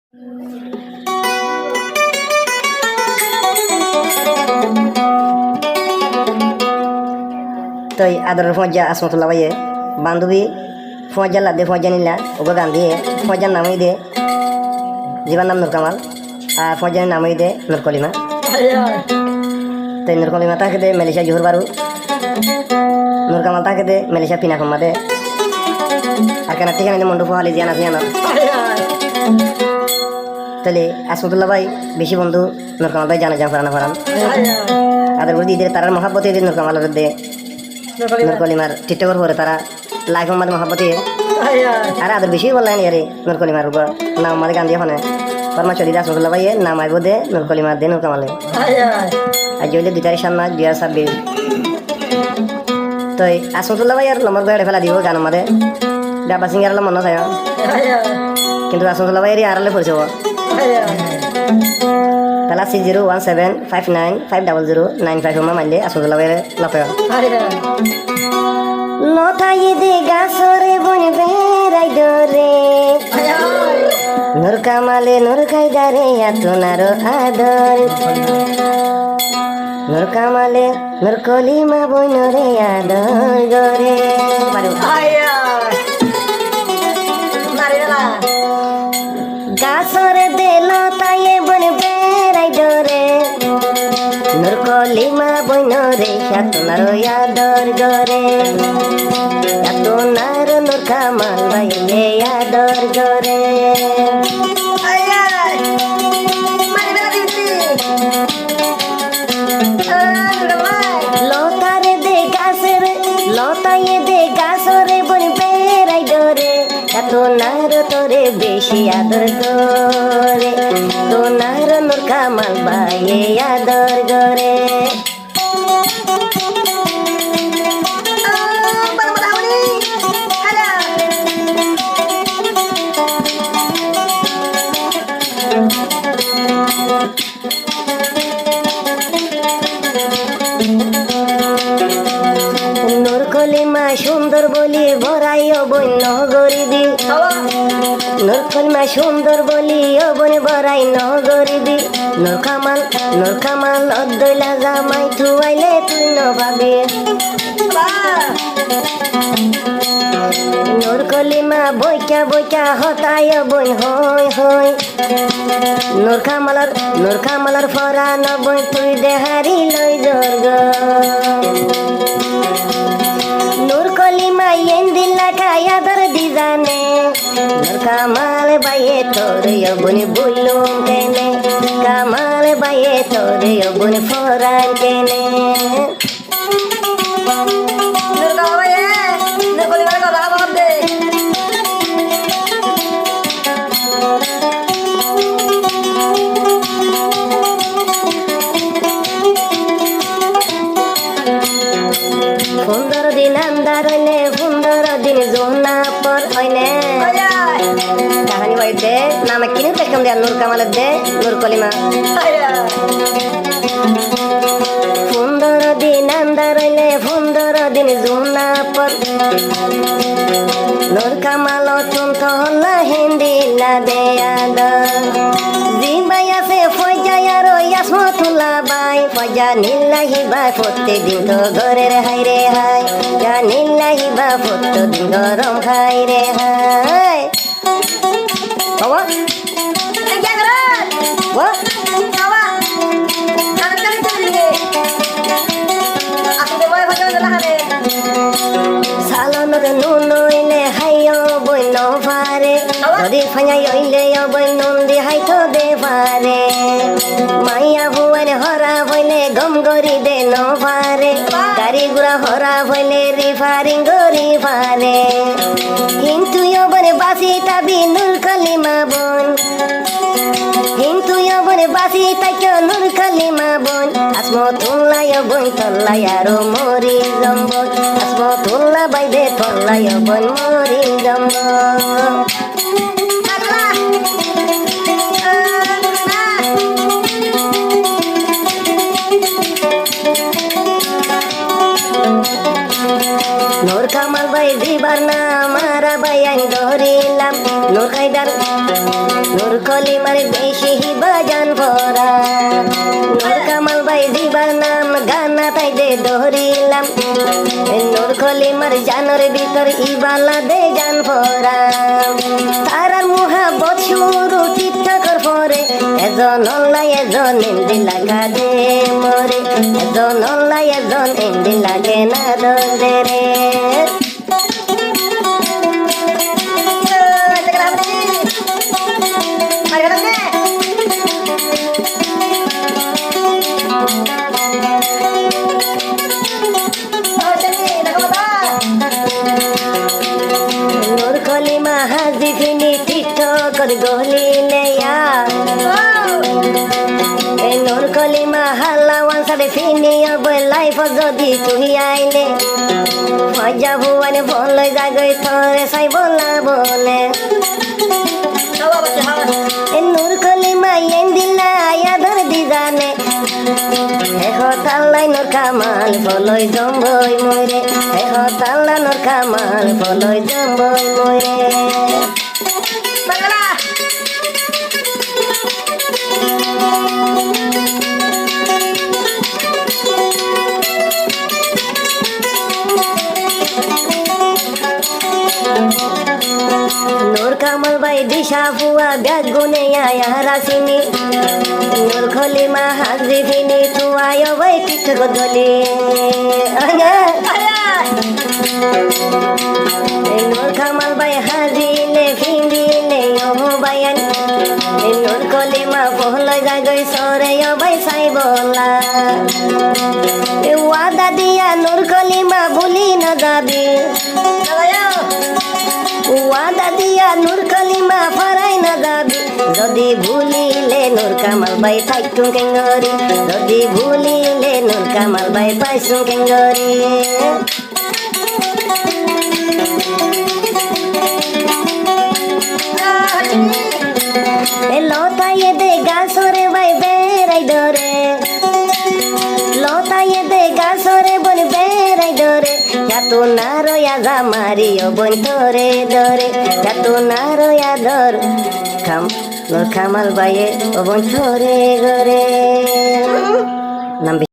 তই আদরের ফজ্জা আসমতুল্লাহ ভাইয়ে বান্ধবী ফজ্জা লাদে ফজ্জা নিলা ওগো গান দিয়ে ফজ্জার নামই দে জীবার নাম নূর কামাল আর ফজ্জার নামই দে নূর কলিমা। তই নূর কলিমা তাকে দে মেলিশা জোহর বারু, নূর কামাল তাকে দে মেলিশা পিনা কম্মা দে, আর কেন ঠিকানা দে মন্ডু পোহালি জিয়ানা জিয়ানা। তাহলে আসমতুল্লাহ ভাই বেশি বন্ধু নূর কামাল ভাই জানা জান ফরানা ফরান আদের বলি ঈদের তারার মহাব্বতে ঈদের নূর কামালের দে নূর কলিমার টিকটকের পরে তারা লাইক আমাদের মহাব্বতে আর আদের বেশি বললেন ইয়ারে নূর কলিমার উপর নাম আমাদের গান দিয়ে ফোনে ফরমা চলি আসমতুল্লাহ ভাই নাম আইব দে নূর কলিমার দে নূর কামালে আর জইলে 2 তারিখ সামনে 2026। তো আসমতুল্লাহ ভাই আর নম্বর করে ফেলা দিব গান আমাদের ডাবা সিঙ্গার মন থাকে কিন্তু আসমতুল্লাহ ভাই আড়ালে পড়ছে তাহলে 601759500955 মানলে আসমতুল্লাহ ভাই লপে লতাই দে গাছরে বন বেড়াই দরে নূর কামালে নূর খাইদারে এতনার আদর নূর কামালে নূর কলিমা বইনরে আদর গরে গাছরে দে লতাই বন বেড়াই দরে নূর কলিমা বইনরে এতনার আদর গরে এতনার নূর কামাল বাইলে আদর গরে লতারে দে গাছরে লতায়ে দে গাছরে বন বেড়াই ডরে এতনার তোরে বেশি আদর করে তোনার নূর কামাল বাইয়ে আদর গরে নূর কলিমা সুন্দর বলি ভরাই অবন্য গরিবি নূর কলিমা সুন্দর বলি অবন ভরাই ন গরিবি নূর কামাল অদ্দইলা জামাই থুয়াইলে তুই ন ভাবি নূর কলিমা বইকা বইকা হতায় বই হই হই নূর কামালার ফরা নবই তুই দেহারি লই জর্গ নূর কলিমা এন্দিল লাগায়া দর দিজানে নূর কামাল বাইয়ে তোরে অবনি বুলুম কেনে কামাল বাইয়ে তোরে অবনি ফরান কেনে সুন্দর দিন আন্দার হইলে সুন্দর দিন জোনা পর হইলে কাহানি হইতে নামে কিনে পেকম দেয়া নূর কামালের দে নূর কলিমা সুন্দর দিন আন্দার হইলে সুন্দর দিন জোনা পর নূর কামাল চুন্ত হল্লা হিন্দি না দেয়া জিবাই আছে ফজাই আর আসমতুল্লাহ বাই ফজা নিল্লাহি বা প্রত্যেকদিন তো ঘরের হাই রে হাই যা নিল্লাহি বা প্রত্যেকদিন গরম খাই রে হাই সালনের নুন হইলে হাইও বই ন পারে যদি ফাইয়াই হইলে বই নুন দি হাইতো দে পারে মাইয়া হুয়ার হরা হইলে গম গরি দে ন পারে গাড়ি গুড়া হরা হইলে রিফারিং গরি পারে কিন্তু বনে বাসি তাবি নূর কলিমা বন কিন্তু বনে বাসি তাইক নূর কলিমা বন আসমতুল্লাহ বন তল্লাই আরো মরি জম্ব আসমতুল্লাহ বাইদে তল্লাই বন মরি জম্ব নূর কামাল ভাই দিবার না মারা ভাই আইন ধরিলাম নূর কাইদার নূর কলিমার বেশি বাজান ভরা নূর কামাল ভাই দিবার নাম গানা তাই দে ধরিলাম নূর কলিমার জানোর ভিতর ইবালা দে জান ভরা তারার মুহাব্বত শুরু টিকটকর পরে এজন অল্লাই এজন এন্দি লাগা দে মরে এজন অল্লাই এজন এন্দি লাগে না দরে রে নূর কলিমা হাজি ফিনি টিকটকর গলিলে নূর কলিমা হালাওয়ান সাড়ে ফিনি অবৈ লাইফ যদি তুই আইলে মজা ভুয়ান বলে জাগই থরে সাই বলা বলে নূর কলিমা এন দিলা আদর দি জানে তাল্লাই নূর কামাল বলই জম্বই মরে তাল্লা নূর কামাল বলই জম্বই মরে নূর কামাল ভাই দিশা ফুয়া ব্যাগ গুনে আয়া রাসিনি নূর খলিমা হাজি ফিনি তুয়ায় ভাই টিকটক দলি নূর কামাল ভাই হাজিলে ফিন্দিলে বায়ান নূর কলিমা পহলয় জাগই সরে ভাই সাই বলা ওয়াদা দিয়া নূর কলিমা ভুলি না যাবি ওয়াদা দিয়া নূর কলিমা ফরাই না যাবি যদি ভুলিলে নূর কামাল ভাই থাইকু কেঙ্গরি যদি ভুলিলে নূর কামাল ভাই পাইছু কেঙ্গরি লতাইয়ে দে গাছরে ভাই বেড়াই ধরে লতাইয়ে দে গাছরে বন বেড়াই ধরে এত না রয়া জামারিও বন ধরে ধরে এত না রয়া ধর নূর কামাল ভাইয়ে ও বন ধরে গরে নাম